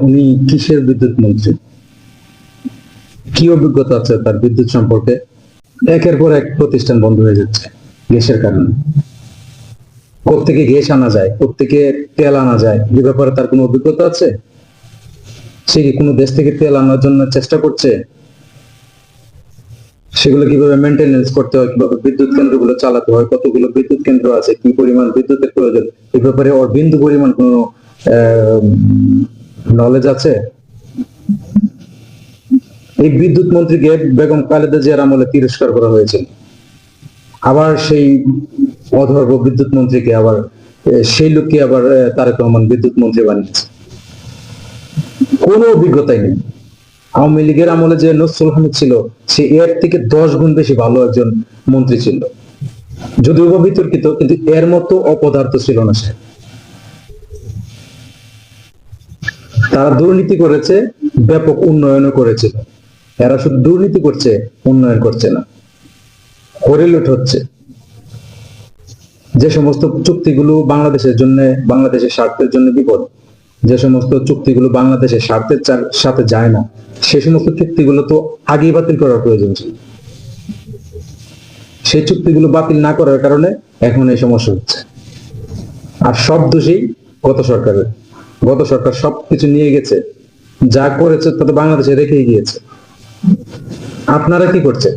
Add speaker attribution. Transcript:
Speaker 1: উনি কিসের বিদ্যুৎ মন্ত্রী? কি অভিজ্ঞতা আছে তার বিদ্যুৎ সম্পর্কে? একের পর এক প্রতিষ্ঠান বন্ধ হয়ে যাচ্ছে গ্যাসের কারণে। কোত্থেকে গ্যাস আনা যায়, কোত্থেকে তেল আনা যায়, এ ব্যাপারে তার কোনো অভিজ্ঞতা আছে? সে কি কোনো দেশ থেকে তেল আনার জন্য চেষ্টা করছে? সেগুলো কিভাবে মেনটেনেন্স করতে হয়, কিভাবে বিদ্যুৎ কেন্দ্রগুলো চালাতে হয়, কতগুলো বিদ্যুৎ কেন্দ্র আছে, কি পরিমাণ বিদ্যুতের প্রয়োজন, এই ব্যাপারে ওর বিন্দু পরিমাণ কোনো নলেজ আছে? এই বিদ্যুৎ মন্ত্রীকে বেগম খালেদা জিয়ার আমলে তিরস্কার করা হয়েছিল, আবার সেই অধর্ব বিদ্যুৎ মন্ত্রীকে আবার সেই লোককে আবার তারেক রহমান বিদ্যুৎ মন্ত্রী বানিয়েছে। কোনো অভিজ্ঞতাই নেই। আওয়ামী লীগের আমলে যে নসরুল হামিদ ছিল, সে এর থেকে 10 গুণ বেশি ভালো একজন মন্ত্রী ছিল, যদিও বিতর্কিত, কিন্তু এর মতো অপদার্থ ছিল না সে। তারা দুর্নীতি করেছে, ব্যাপক উন্নয়নও করেছিল। এরা শুধু দুর্নীতি করছে, উন্নয়ন করছে না, হরিলুট হচ্ছে। যে সমস্ত চুক্তিগুলো বাংলাদেশের জন্য, বাংলাদেশের স্বার্থের জন্য বিপদ, যে সমস্ত চুক্তিগুলো বাংলাদেশের স্বার্থের সাথে যায় না, সে সমস্ত চুক্তিগুলো তো আগেই বাতিল করার প্রয়োজন ছিল। সেই চুক্তিগুলো বাতিল না করার কারণে এখন এই সমস্যা হচ্ছে। আর সব দোষী গত সরকারের। গত সরকার সবকিছু নিয়ে গেছে, যা করেছে তা তো বাংলাদেশে রেখেই গিয়েছে। আপনারা কি করছেন?